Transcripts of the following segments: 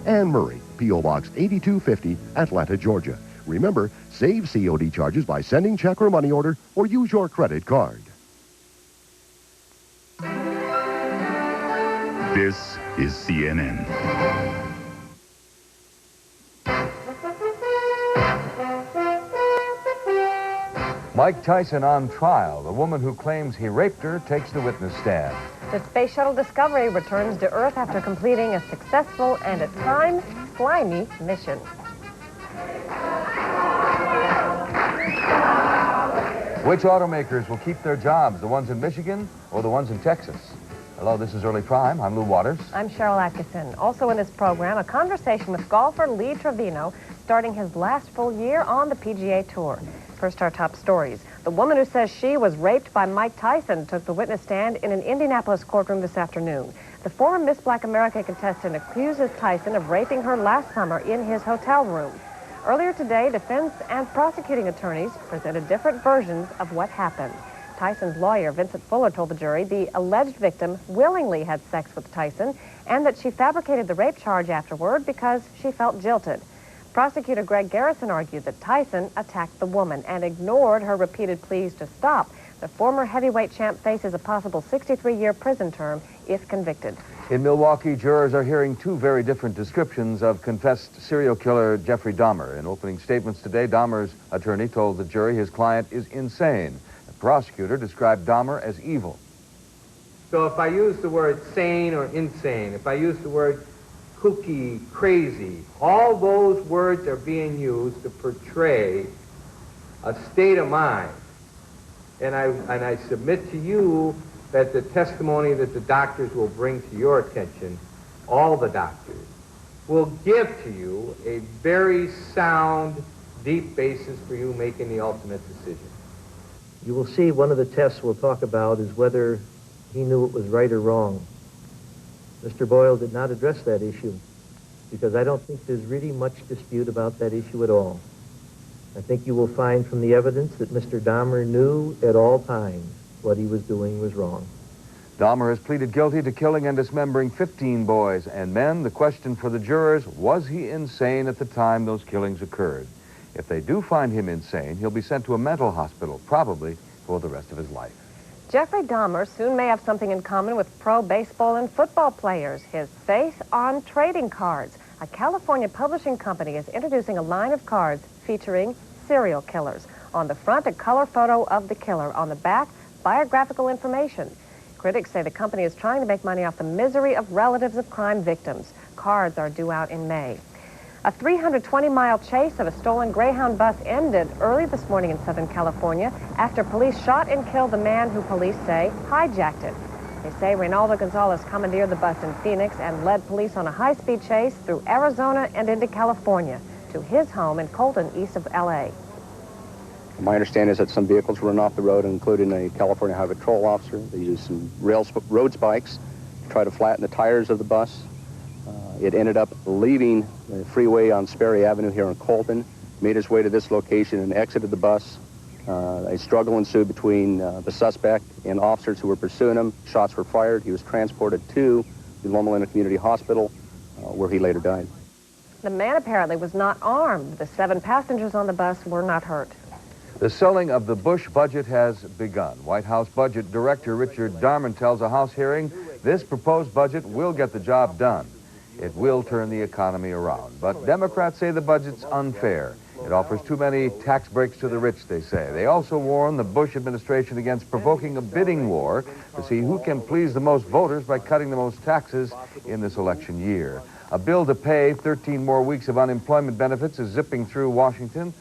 Anne Murray, P.O. Box 8250, Atlanta, Georgia. Remember, save COD charges by sending check or money order or use your credit card. This is CNN. Mike Tyson on trial. The woman who claims he raped her takes the witness stand. The Space Shuttle Discovery returns to Earth after completing a successful and, at times, slimy mission. Which automakers will keep their jobs, the ones in Michigan or the ones in Texas? Hello, this is Early Prime. I'm Lou Waters. I'm Sharyl Attkisson. Also in this program, a conversation with golfer Lee Trevino, starting his last full year on the PGA Tour. First, our top stories. The woman who says she was raped by Mike Tyson took the witness stand in an Indianapolis courtroom this afternoon. The former Miss Black America contestant accuses Tyson of raping her last summer in his hotel room. Earlier today, defense and prosecuting attorneys presented different versions of what happened. Tyson's lawyer, Vincent Fuller, told the jury the alleged victim willingly had sex with Tyson and that she fabricated the rape charge afterward because she felt jilted. Prosecutor Greg Garrison argued that Tyson attacked the woman and ignored her repeated pleas to stop. The former heavyweight champ faces a possible 63-year prison term if convicted. In Milwaukee, jurors are hearing two very different descriptions of confessed serial killer Jeffrey Dahmer. In opening statements today, Dahmer's attorney told the jury his client is insane. The prosecutor described Dahmer as evil. So if I use the word sane or insane, if I use the word kooky, crazy, all those words are being used to portray a state of mind. And I submit to you that the testimony that the doctors will bring to your attention, all the doctors, will give to you a very sound, deep basis for you making the ultimate decision. You will see one of the tests we'll talk about is whether he knew it was right or wrong. Mr. Boyle did not address that issue because I don't think there's really much dispute about that issue at all. I think you will find from the evidence that Mr. Dahmer knew at all times what he was doing was wrong. Dahmer has pleaded guilty to killing and dismembering 15 boys and men. The question for the jurors, was he insane at the time those killings occurred? If they do find him insane, he'll be sent to a mental hospital, probably for the rest of his life. Jeffrey Dahmer soon may have something in common with pro baseball and football players, his face on trading cards. A California publishing company is introducing a line of cards featuring serial killers. On the front, a color photo of the killer. On the back, biographical information. Critics say the company is trying to make money off the misery of relatives of crime victims. Cards are due out in May. A 320-mile chase of a stolen Greyhound bus ended early this morning in Southern California after police shot and killed the man who police say hijacked it. They say Reynaldo Gonzalez commandeered the bus in Phoenix and led police on a high-speed chase through Arizona and into California to his home in Colton, east of L.A. My understanding is that some vehicles were run off the road, including a California Highway Patrol officer. They used some road spikes to try to flatten the tires of the bus. It ended up leaving the freeway on Sperry Avenue here in Colton, made its way to this location and exited the bus. A struggle ensued between the suspect and officers who were pursuing him. Shots were fired. He was transported to the Loma Linda Community Hospital, where he later died. The man apparently was not armed. The 7 passengers on the bus were not hurt. The selling of the Bush budget has begun. White House Budget Director Richard Darman tells a House hearing this proposed budget will get the job done. It will turn the economy around. But Democrats say the budget's unfair. It offers too many tax breaks to the rich, they say. They also warn the Bush administration against provoking a bidding war to see who can please the most voters by cutting the most taxes in this election year. A bill to pay 13 more weeks of unemployment benefits is zipping through Washington.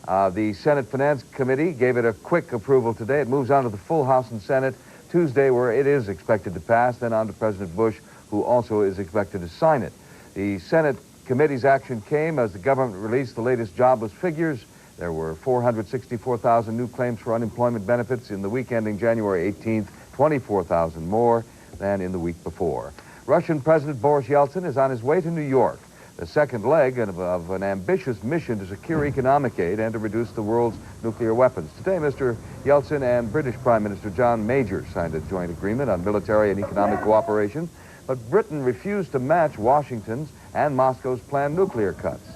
The Senate Finance Committee gave it a quick approval today. It moves on to the full House and Senate Tuesday, where it is expected to pass, then on to President Bush, who also is expected to sign it. The Senate Committee's action came as the government released the latest jobless figures. There were 464,000 new claims for unemployment benefits in the week ending January 18th, 24,000 more than in the week before. Russian President Boris Yeltsin is on his way to New York, the second leg of an ambitious mission to secure economic aid and to reduce the world's nuclear weapons. Today, Mr. Yeltsin and British Prime Minister John Major signed a joint agreement on military and economic cooperation. but Britain refused to match Washington's and Moscow's planned nuclear cuts.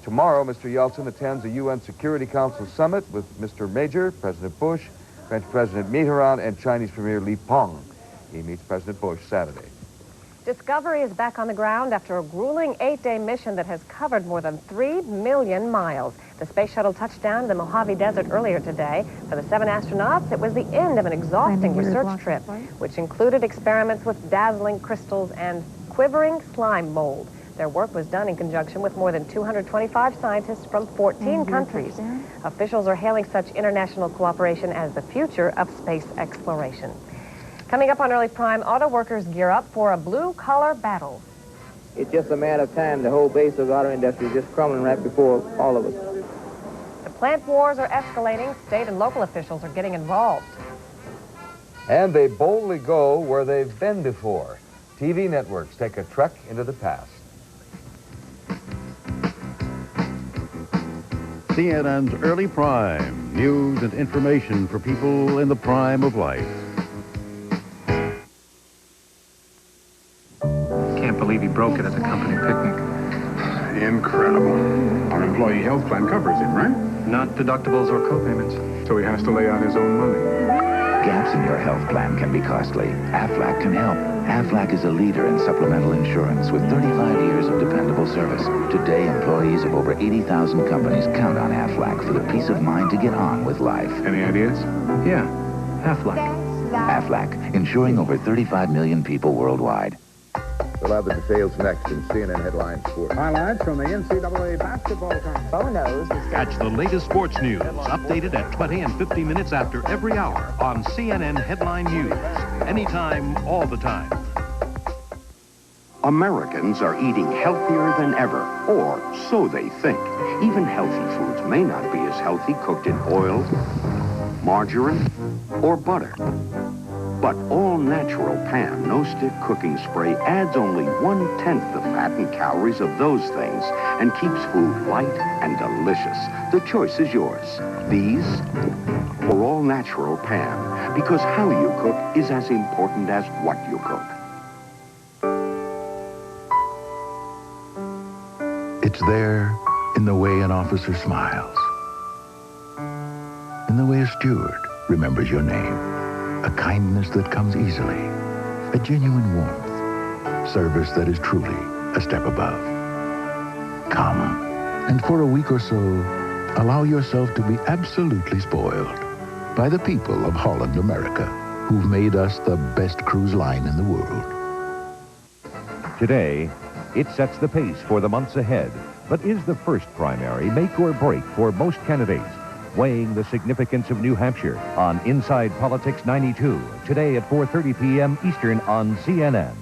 Tomorrow, Mr. Yeltsin attends a UN Security Council summit with Mr. Major, President Bush, French President Mitterrand, and Chinese Premier Li Peng. He meets President Bush Saturday. Discovery is back on the ground after a grueling 8-day mission that has covered more than 3 million miles. The space shuttle touched down in the Mojave Desert earlier today. For the 7 astronauts, it was the end of an exhausting research trip, which included experiments with dazzling crystals and quivering slime mold. Their work was done in conjunction with more than 225 scientists from 14 countries. Officials are hailing such international cooperation as the future of space exploration. Coming up on Early Prime, auto workers gear up for a blue-collar battle. It's just a matter of time. The whole base of the auto industry is just crumbling right before all of us. The plant wars are escalating. State and local officials are getting involved. And they boldly go where they've been before. TV networks take a trek into the past. CNN's Early Prime, news and information for people in the prime of life. Can't believe he broke it at the company picnic. Incredible. Our employee health plan covers him, right? Not deductibles or co-payments. So he has to lay out his own money. Gaps in your health plan can be costly. Aflac can help. Aflac is a leader in supplemental insurance with 35 years of dependable service. Today, employees of over 80,000 companies count on Aflac for the peace of mind to get on with life. Any ideas? Yeah, Aflac. Aflac, insuring over 35 million people worldwide. We'll have the details next in CNN Headline Sports. Highlights from the NCAA basketball tournament. Phonos. Catch the latest sports news, updated at 20 and 50 minutes after every hour on CNN Headline News. Anytime, all the time. Americans are eating healthier than ever, or so they think. Even healthy foods may not be as healthy cooked in oil, margarine, or butter. But all-natural Pan no-stick cooking spray adds only 1/10 the fat and calories of those things and keeps food light and delicious. The choice is yours. These or all-natural Pan, because how you cook is as important as what you cook. It's there in the way an officer smiles, in the way a steward remembers your name. A kindness that comes easily, a genuine warmth, service that is truly a step above. Come, and for a week or so, allow yourself to be absolutely spoiled by the people of Holland, America, who've made us the best cruise line in the world. Today, it sets the pace for the months ahead, but is the first primary make or break for most candidates? Weighing the significance of New Hampshire on Inside Politics 92, today at 4:30 p.m. Eastern on CNN.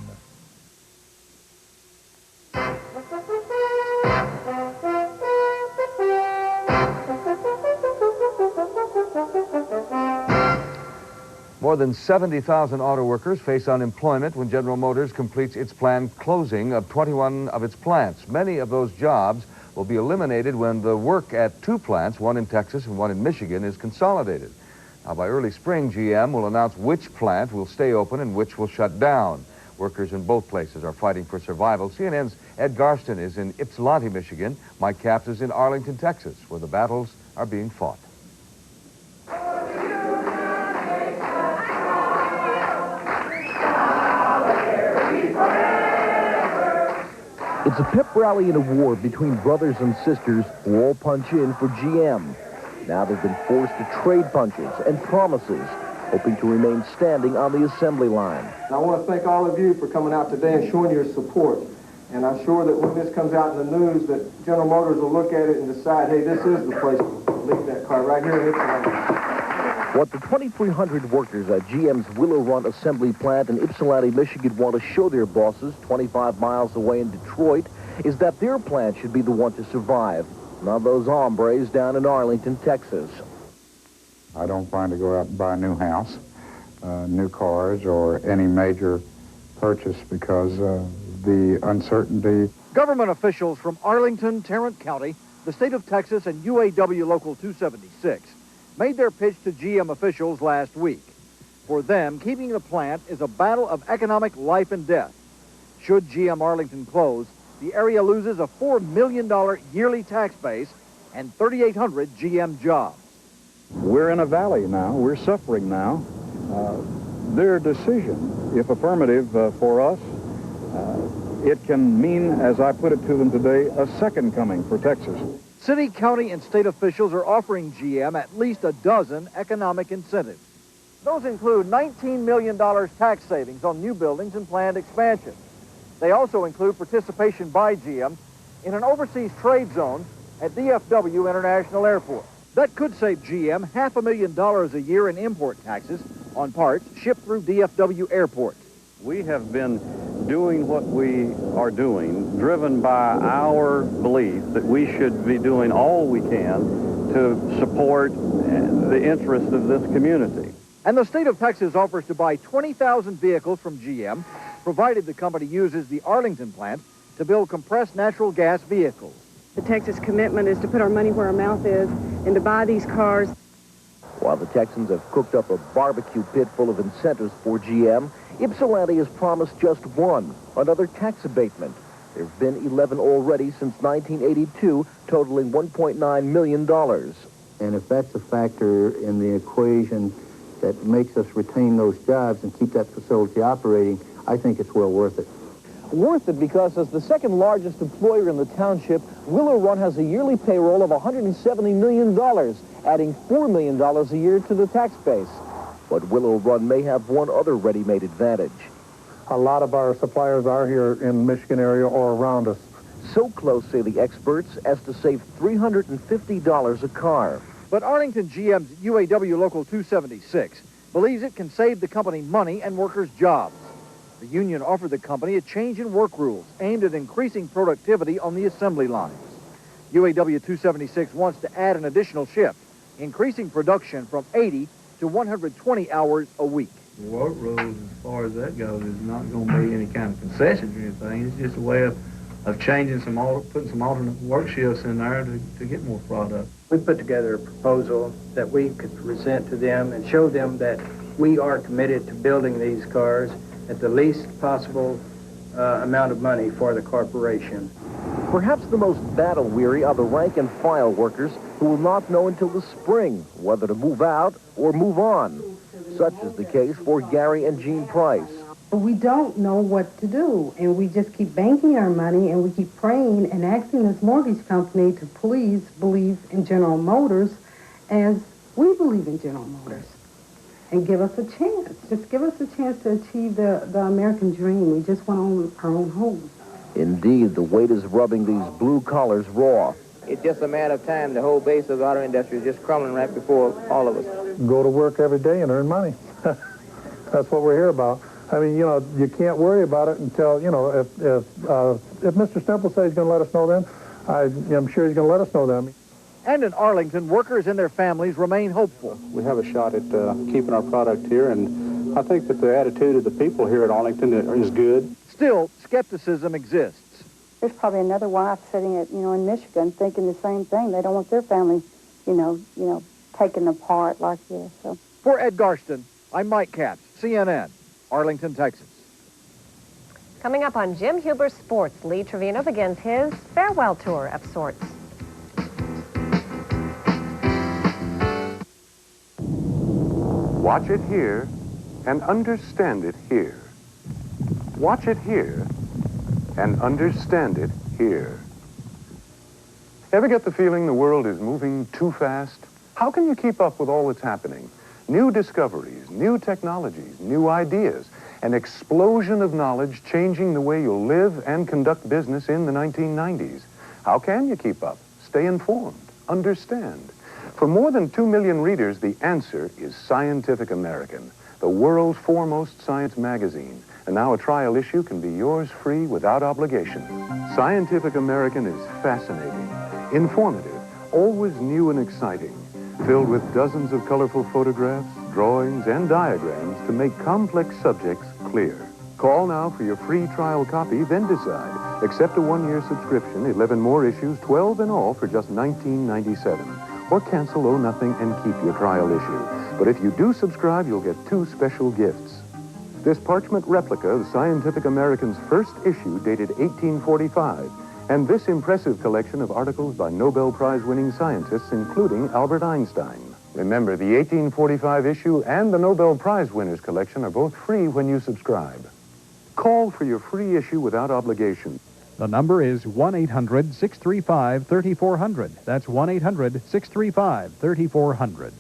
More than 70,000 auto workers face unemployment when General Motors completes its planned closing of 21 of its plants. Many of those jobs will be eliminated when the work at 2 plants, one in Texas and one in Michigan, is consolidated. Now, by early spring, GM will announce which plant will stay open and which will shut down. Workers in both places are fighting for survival. CNN's Ed Garston is in Ypsilanti, Michigan. Mike Capps is in Arlington, Texas, where the battles are being fought. It's a pep rally and a war between brothers and sisters who all punch in for GM. Now they've been forced to trade punches and promises, hoping to remain standing on the assembly line. I want to thank all of you for coming out today and showing your support. And I'm sure that when this comes out in the news, that General Motors will look at it and decide, hey, this is the place to leave that car, right here in Ypsilanti. What the 2,300 workers at GM's Willow Run assembly plant in Ypsilanti, Michigan want to show their bosses 25 miles away in Detroit is that their plant should be the one to survive, not those hombres down in Arlington, Texas. I don't plan to go out and buy a new house, new cars, or any major purchase because the uncertainty. Government officials from Arlington, Tarrant County, the state of Texas, and UAW Local 276 made their pitch to GM officials last week. For them, keeping the plant is a battle of economic life and death. Should GM Arlington close, the area loses a $4 million yearly tax base and 3,800 GM jobs. We're in a valley now. We're suffering now. Their decision, if affirmative for us, it can mean, as I put it to them today, a second coming for Texas. City, county, and state officials are offering GM at least a dozen economic incentives. Those include $19 million tax savings on new buildings and planned expansion. They also include participation by GM in an overseas trade zone at DFW International Airport. That could save GM $500,000 a year in import taxes on parts shipped through DFW Airport. We have been doing what we are doing, driven by our belief that we should be doing all we can to support the interests of this community. And the state of Texas offers to buy 20,000 vehicles from GM, provided the company uses the Arlington plant to build compressed natural gas vehicles. The Texas commitment is to put our money where our mouth is and to buy these cars. While the Texans have cooked up a barbecue pit full of incentives for GM, Ypsilanti has promised just one, another tax abatement. There have been 11 already since 1982, totaling $1.9 million. And if that's a factor in the equation that makes us retain those jobs and keep that facility operating, I think it's well worth it. Worth it because as the second largest employer in the township, Willow Run has a yearly payroll of $170 million, adding $4 million a year to the tax base. But Willow Run may have one other ready-made advantage. A lot of our suppliers are here in the Michigan area or around us. So close, say the experts, as to save $350 a car. But Arlington GM's UAW Local 276 believes it can save the company money and workers' jobs. The union offered the company a change in work rules aimed at increasing productivity on the assembly lines. UAW 276 wants to add an additional shift, increasing production from 80 to 120 hours a week. The work rules, as far as that goes, is not going to be any kind of concessions or anything. It's just a way of changing putting some alternate work shifts in there to get more product. We put together a proposal that we could present to them and show them that we are committed to building these cars at the least possible amount of money for the corporation. Perhaps the most battle-weary are the rank-and-file workers who will not know until the spring whether to move out or move on. Such is the case for Gary and Jean Price. We don't know what to do, and we just keep banking our money, and we keep praying and asking this mortgage company to please believe in General Motors as we believe in General Motors. And give us a chance. Just give us a chance to achieve the American dream. We just want to own our own home. Indeed, the weight is rubbing these blue collars raw. It's just a matter of time. The whole base of the auto industry is just crumbling right before all of us. Go to work every day and earn money. That's what we're here about. I mean, you know, you can't worry about it until, you know, if Mr. Stemple says he's going to let us know then, I'm sure he's going to let us know then. And in Arlington, workers and their families remain hopeful. We have a shot at keeping our product here, and I think that the attitude of the people here at Arlington is good. Still, skepticism exists. There's probably another wife sitting at, in Michigan thinking the same thing. They don't want their family, taken apart like this. So. For Ed Garston, I'm Mike Katz, CNN, Arlington, Texas. Coming up on Jim Huber's Sports, Lee Trevino begins his farewell tour of sorts. Watch it here and understand it here. Watch it here and understand it here. Ever get the feeling the world is moving too fast? How can you keep up with all that's happening? New discoveries, new technologies, new ideas, an explosion of knowledge changing the way you'll live and conduct business in the 1990s. How can you keep up? Stay informed, understand. For more than 2 million readers, the answer is Scientific American, the world's foremost science magazine. And now a trial issue can be yours free without obligation. Scientific American is fascinating, informative, always new and exciting, filled with dozens of colorful photographs, drawings, and diagrams to make complex subjects clear. Call now for your free trial copy, then decide. Accept a 1-year subscription, 11 more issues, 12 in all for just $19.97. or cancel owe nothing and keep your trial issue. But if you do subscribe, you'll get 2 special gifts. This parchment replica of Scientific American's first issue dated 1845, and this impressive collection of articles by Nobel Prize-winning scientists, including Albert Einstein. Remember, the 1845 issue and the Nobel Prize winners collection are both free when you subscribe. Call for your free issue without obligation. The number is 1-800-635-3400. That's 1-800-635-3400.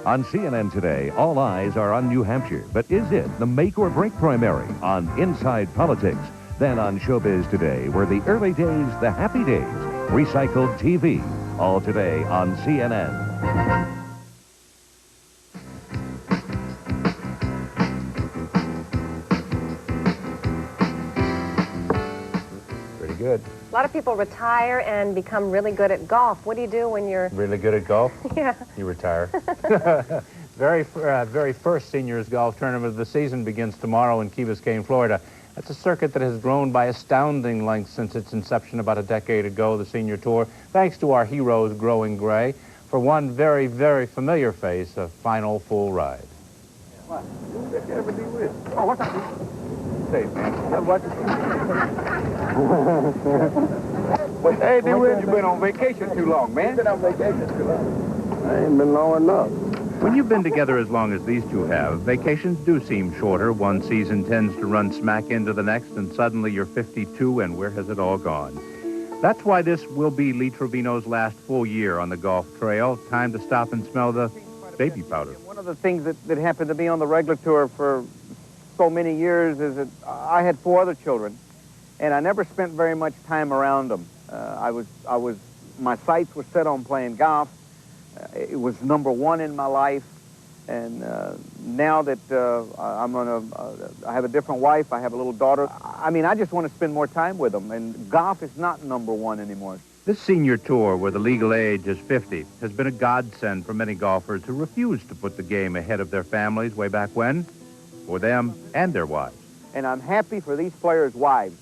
On CNN today, all eyes are on New Hampshire. But is it the make or break primary on Inside Politics? Then on Showbiz Today, where the early days, the happy days, recycled TV. All today on CNN. Pretty good. A lot of people retire and become really good at golf. What do you do when you're... Really good at golf? Yeah. You retire. very first seniors golf tournament of the season begins tomorrow in Key Biscayne, Florida. That's a circuit that has grown by astounding length since its inception about a decade ago, the Senior Tour, thanks to our heroes growing gray. For one very, very familiar face, a final full ride. What? Oh, what's up? Say, man. What? Hey, DeWitt, you've been on vacation too long, man. Been on vacation too long. I ain't been long enough. When you've been together as long as these two have, vacations do seem shorter. One season tends to run smack into the next, and suddenly you're 52, and where has it all gone? That's why this will be Lee Trevino's last full year on the golf trail. Time to stop and smell the baby powder. One of the things that happened to me on the regular tour for so many years is that I had 4 other children, and I never spent very much time around them. My sights were set on playing golf. It was number 1 in my life, and now that I have a different wife, I have a little daughter. I mean, I just want to spend more time with them, and golf is not number 1 anymore. This senior tour, where the legal age is 50, has been a godsend for many golfers who refused to put the game ahead of their families way back when, for them and their wives. And I'm happy for these players' wives,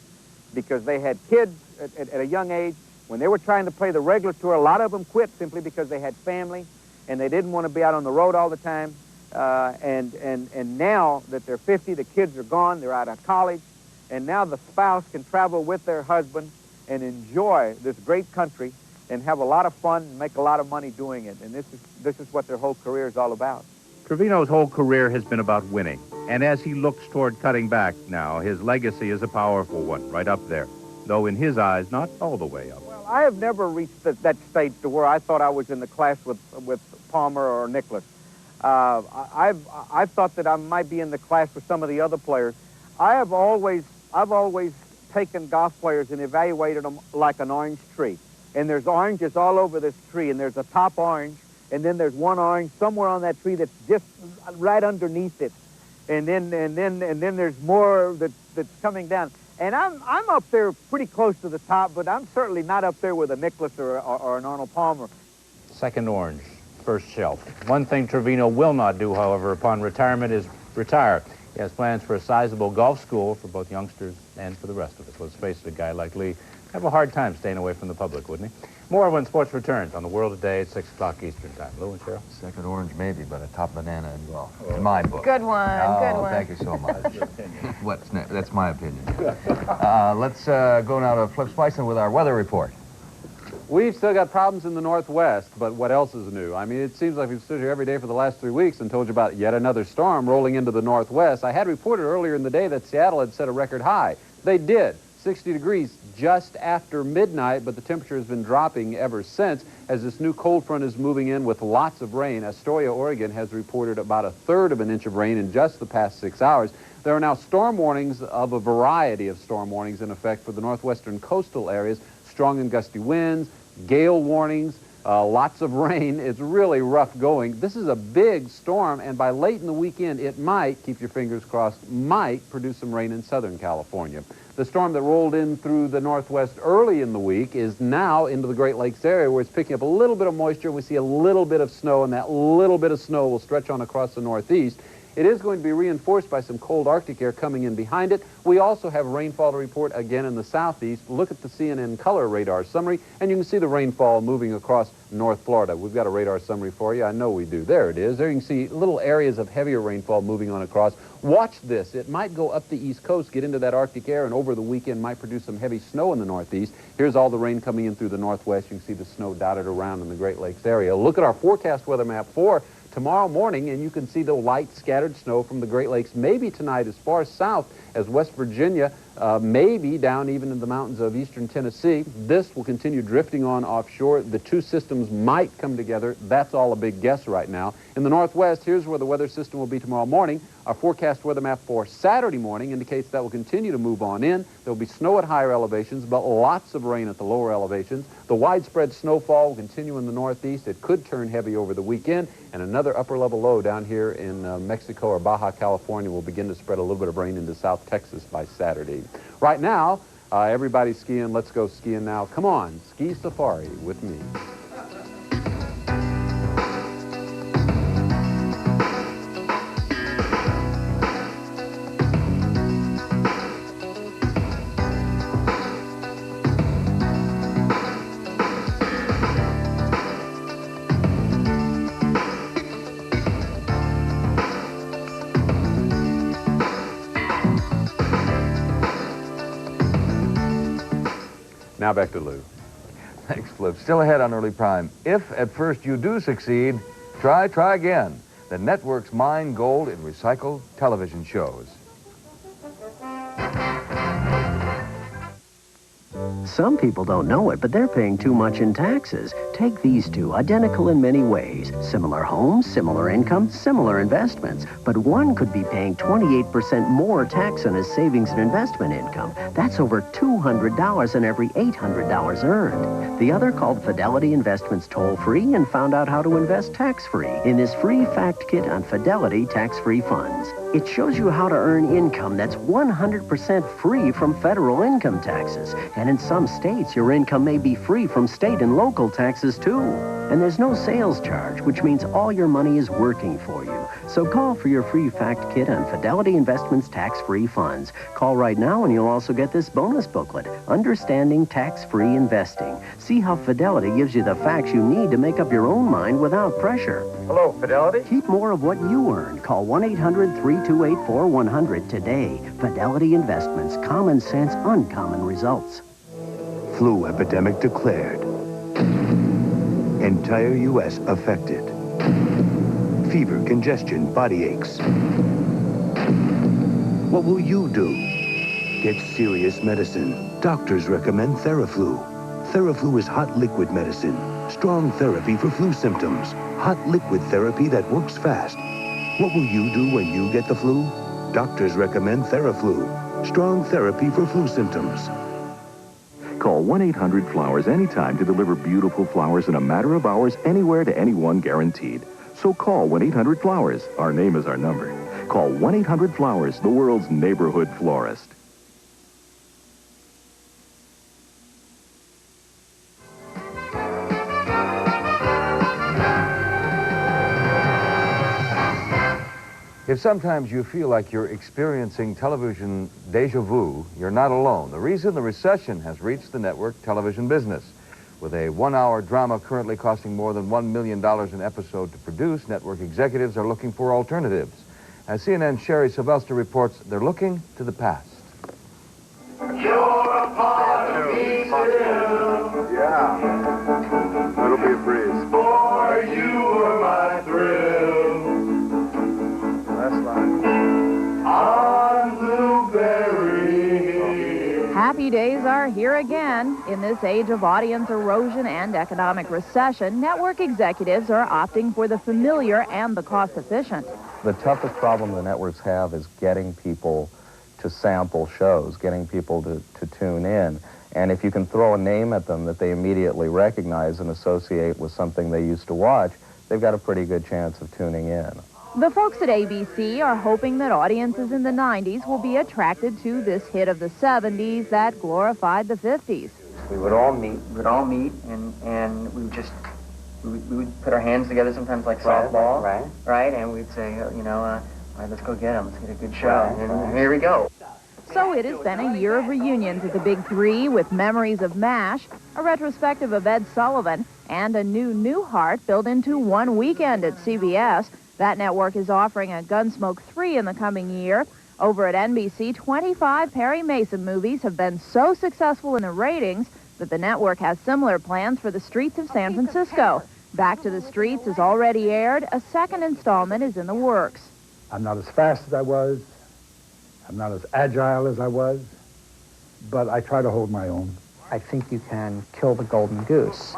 because they had kids at a young age. When they were trying to play the regular tour, a lot of them quit simply because they had family and they didn't want to be out on the road all the time. And now that they're 50, the kids are gone, they're out of college, and now the spouse can travel with their husband and enjoy this great country and have a lot of fun and make a lot of money doing it. And this is what their whole career is all about. Trevino's whole career has been about winning. And as he looks toward cutting back now, his legacy is a powerful one, right up there. Though in his eyes, not all the way up. Well, I have never reached that stage to where I thought I was in the class with Palmer or Nicklaus. I've thought that I might be in the class with some of the other players. I've always taken golf players and evaluated them like an orange tree. And there's oranges all over this tree, and there's a top orange, and then there's one orange somewhere on that tree that's just right underneath it. And then there's more that's coming down. And I'm up there pretty close to the top, but I'm certainly not up there with a Nicklaus or an Arnold Palmer. Second orange, first shelf. One thing Trevino will not do, however, upon retirement is retire. He has plans for a sizable golf school for both youngsters and for the rest of us. Let's face it, a guy like Lee have a hard time staying away from the public, wouldn't he? More when sports returns on The World Today at 6 o'clock Eastern Time. Lou and Sharyl? Second orange maybe, but a top banana in golf. In my book. Good one, good one. Thank you so much. What's next? That's my opinion. Let's go now to Flip Spiceland with our weather report. We've still got problems in the Northwest, but what else is new? I mean, it seems like we've stood here every day for the last 3 weeks and told you about yet another storm rolling into the Northwest. I had reported earlier in the day that Seattle had set a record high. They did. 60 degrees just after midnight, but the temperature has been dropping ever since as this new cold front is moving in with lots of rain. Astoria, Oregon has reported about 1/3 of an inch of rain in just the past 6 hours. There are now storm warnings of a variety of storm warnings in effect for the northwestern coastal areas. Strong and gusty winds, gale warnings, lots of rain. It's really rough going. This is a big storm, and by late in the weekend, it might, keep your fingers crossed, might produce some rain in Southern California. The storm that rolled in through the Northwest early in the week is now into the Great Lakes area where it's picking up a little bit of moisture. We see a little bit of snow, and that little bit of snow will stretch on across the Northeast. It is going to be reinforced by some cold Arctic air coming in behind it. We also have rainfall to report again in the southeast. Look at the CNN color radar summary, and you can see the rainfall moving across North Florida. We've got a radar summary for you. I know we do. There it is. There you can see little areas of heavier rainfall moving on across. Watch this. It might go up the east coast, get into that Arctic air, and over the weekend might produce some heavy snow in the northeast. Here's all the rain coming in through the northwest. You can see the snow dotted around in the Great Lakes area. Look at our forecast weather map for tomorrow morning, and you can see the light scattered snow from the Great Lakes, maybe tonight as far south as West Virginia, maybe down even in the mountains of eastern Tennessee. This will continue drifting on offshore. The two systems might come together. That's all a big guess right now. In the northwest, here's where the weather system will be tomorrow morning. Our forecast weather map for Saturday morning indicates that will continue to move on in. There will be snow at higher elevations, but lots of rain at the lower elevations. The widespread snowfall will continue in the northeast. It could turn heavy over the weekend, and another upper-level low down here in Mexico or Baja California will begin to spread a little bit of rain into South Texas by Saturday. Right now, everybody's skiing. Let's go skiing now. Come on, ski safari with me. Now back to Lou. Thanks, Flip. Still ahead on Early Prime. If at first you do succeed, try again. The network's mine gold in recycled television shows. Some people don't know it, but they're paying too much in taxes. Take these two, identical in many ways. Similar homes, similar income, similar investments. But one could be paying 28% more tax on his savings and investment income. That's over $200 on every $800 earned. The other called Fidelity Investments toll-free and found out how to invest tax-free in this free fact kit on Fidelity tax-free funds. It shows you how to earn income that's 100% free from federal income taxes. And in some states, your income may be free from state and local taxes, too. And there's no sales charge, which means all your money is working for you. So call for your free fact kit on Fidelity Investments tax-free funds. Call right now and you'll also get this bonus booklet, Understanding Tax-Free Investing. See how Fidelity gives you the facts you need to make up your own mind without pressure. Hello, Fidelity. Keep more of what you earn. Call 1-800-328-4100 today. Fidelity Investments. Common sense, uncommon results. Flu epidemic declared. Entire U.S. affected. Fever, congestion, body aches. What will you do? Get serious medicine. Doctors recommend Theraflu. Theraflu is hot liquid medicine. Strong therapy for flu symptoms. Hot liquid therapy that works fast. What will you do when you get the flu? Doctors recommend Theraflu. Strong therapy for flu symptoms. Call 1-800-FLOWERS anytime to deliver beautiful flowers in a matter of hours, anywhere to anyone, guaranteed. So call 1-800-FLOWERS. Our name is our number. Call 1-800-FLOWERS, the world's neighborhood florist. If sometimes you feel like you're experiencing television deja vu, you're not alone. The reason the recession has reached the network television business. With a one-hour drama currently costing more than $1 million an episode to produce, network executives are looking for alternatives. As CNN's Sherry Sylvester reports, they're looking to the past. You're a part of me too. Yeah. That'll be a breeze. For you were my thrill. Last line. On Blueberry. Happy days are here again. In this age of audience erosion and economic recession, network executives are opting for the familiar and the cost-efficient. The toughest problem the networks have is getting people to sample shows, getting people to tune in. And if you can throw a name at them that they immediately recognize and associate with something they used to watch, they've got a pretty good chance of tuning in. The folks at ABC are hoping that audiences in the 90s will be attracted to this hit of the 70s that glorified the 50s. We would all meet, and we would put our hands together sometimes like softball, right? And we'd say, All right, let's go get him. Let's get a good shot. And here we go. So it has been a year of reunions at the Big Three with memories of MASH, a retrospective of Ed Sullivan, and a new Newhart built into one weekend at CBS. That network is offering a Gunsmoke 3 in the coming year. Over at NBC, 25 Perry Mason movies have been so successful in the ratings that the network has similar plans for the streets of San Francisco. Back to the Streets is already aired. A second installment is in the works. I'm not as fast as I was. I'm not as agile as I was, but I try to hold my own. I think you can kill the golden goose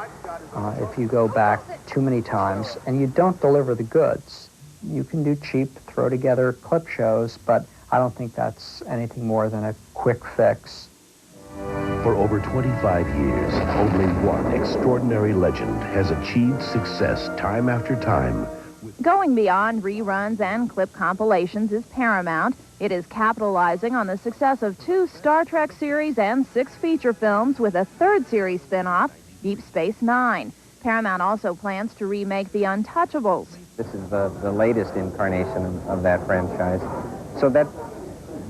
if you go back too many times and you don't deliver the goods. You can do cheap, throw together clip shows, but I don't think that's anything more than a quick fix. For over 25 years, only one extraordinary legend has achieved success time after time. Going beyond reruns and clip compilations is Paramount. It is capitalizing on the success of 2 Star Trek series and 6 feature films with a 3rd series spinoff, Deep Space Nine. Paramount also plans to remake The Untouchables. This is the latest incarnation of that franchise. So that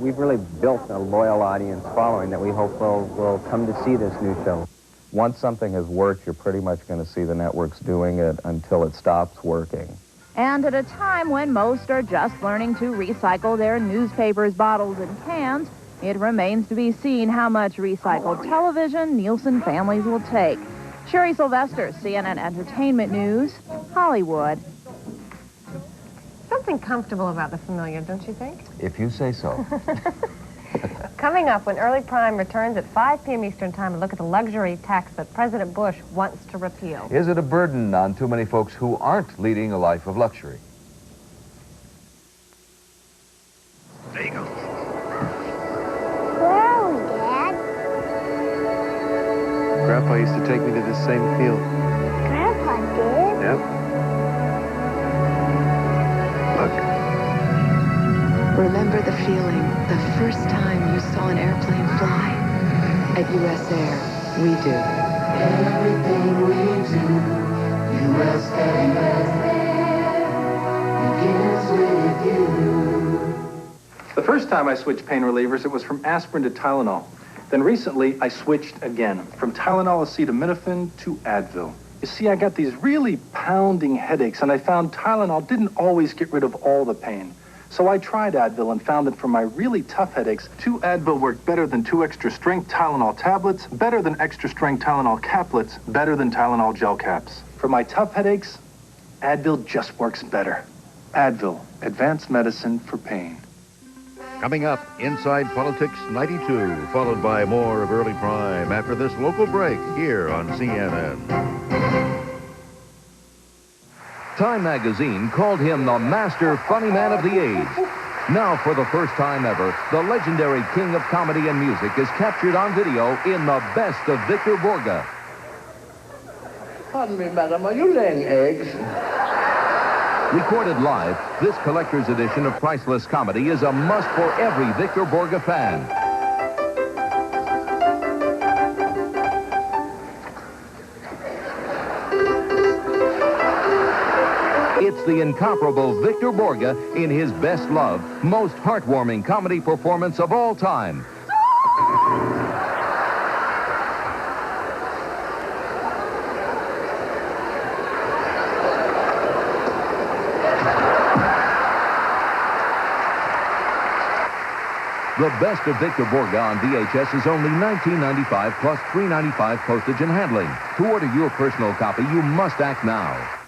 we've really built a loyal audience following that we hope will come to see this new show. Once something has worked, you're pretty much going to see the networks doing it until it stops working. And at a time when most are just learning to recycle their newspapers, bottles, and cans, it remains to be seen how much recycled television Nielsen families will take. Sherry Sylvester, CNN Entertainment News, Hollywood. Something comfortable about the familiar, don't you think? If you say so. Coming up, when Early Prime returns at 5 p.m. Eastern Time, a look at the luxury tax that President Bush wants to repeal. Is it a burden on too many folks who aren't leading a life of luxury? There you go. Where are we, Dad? Grandpa used to take me to this same field. Grandpa did? Yep. Remember the feeling the first time you saw an airplane fly? At U.S. Air, we do. Everything we do, U.S. Air begins with you. The first time I switched pain relievers, it was from aspirin to Tylenol. Then recently, I switched again, from Tylenol acetaminophen to Advil. You see, I got these really pounding headaches, and I found Tylenol didn't always get rid of all the pain. So I tried Advil and found that for my really tough headaches, 2 Advil worked better than 2 extra-strength Tylenol tablets, better than extra-strength Tylenol caplets, better than Tylenol gel caps. For my tough headaches, Advil just works better. Advil, advanced medicine for pain. Coming up, Inside Politics 92, followed by more of Early Prime after this local break here on CNN. Time magazine called him the master funny man of the age. Now, for the first time ever, the legendary king of comedy and music is captured on video in the best of Victor Borge. Pardon me, madam, are you laying eggs? Recorded live, this collector's edition of Priceless Comedy is a must for every Victor Borge fan. It's the incomparable Victor Borge in his best loved, most heartwarming comedy performance of all time. The best of Victor Borge on VHS is only $19.95 plus $3.95 postage and handling. To order your personal copy, you must act now.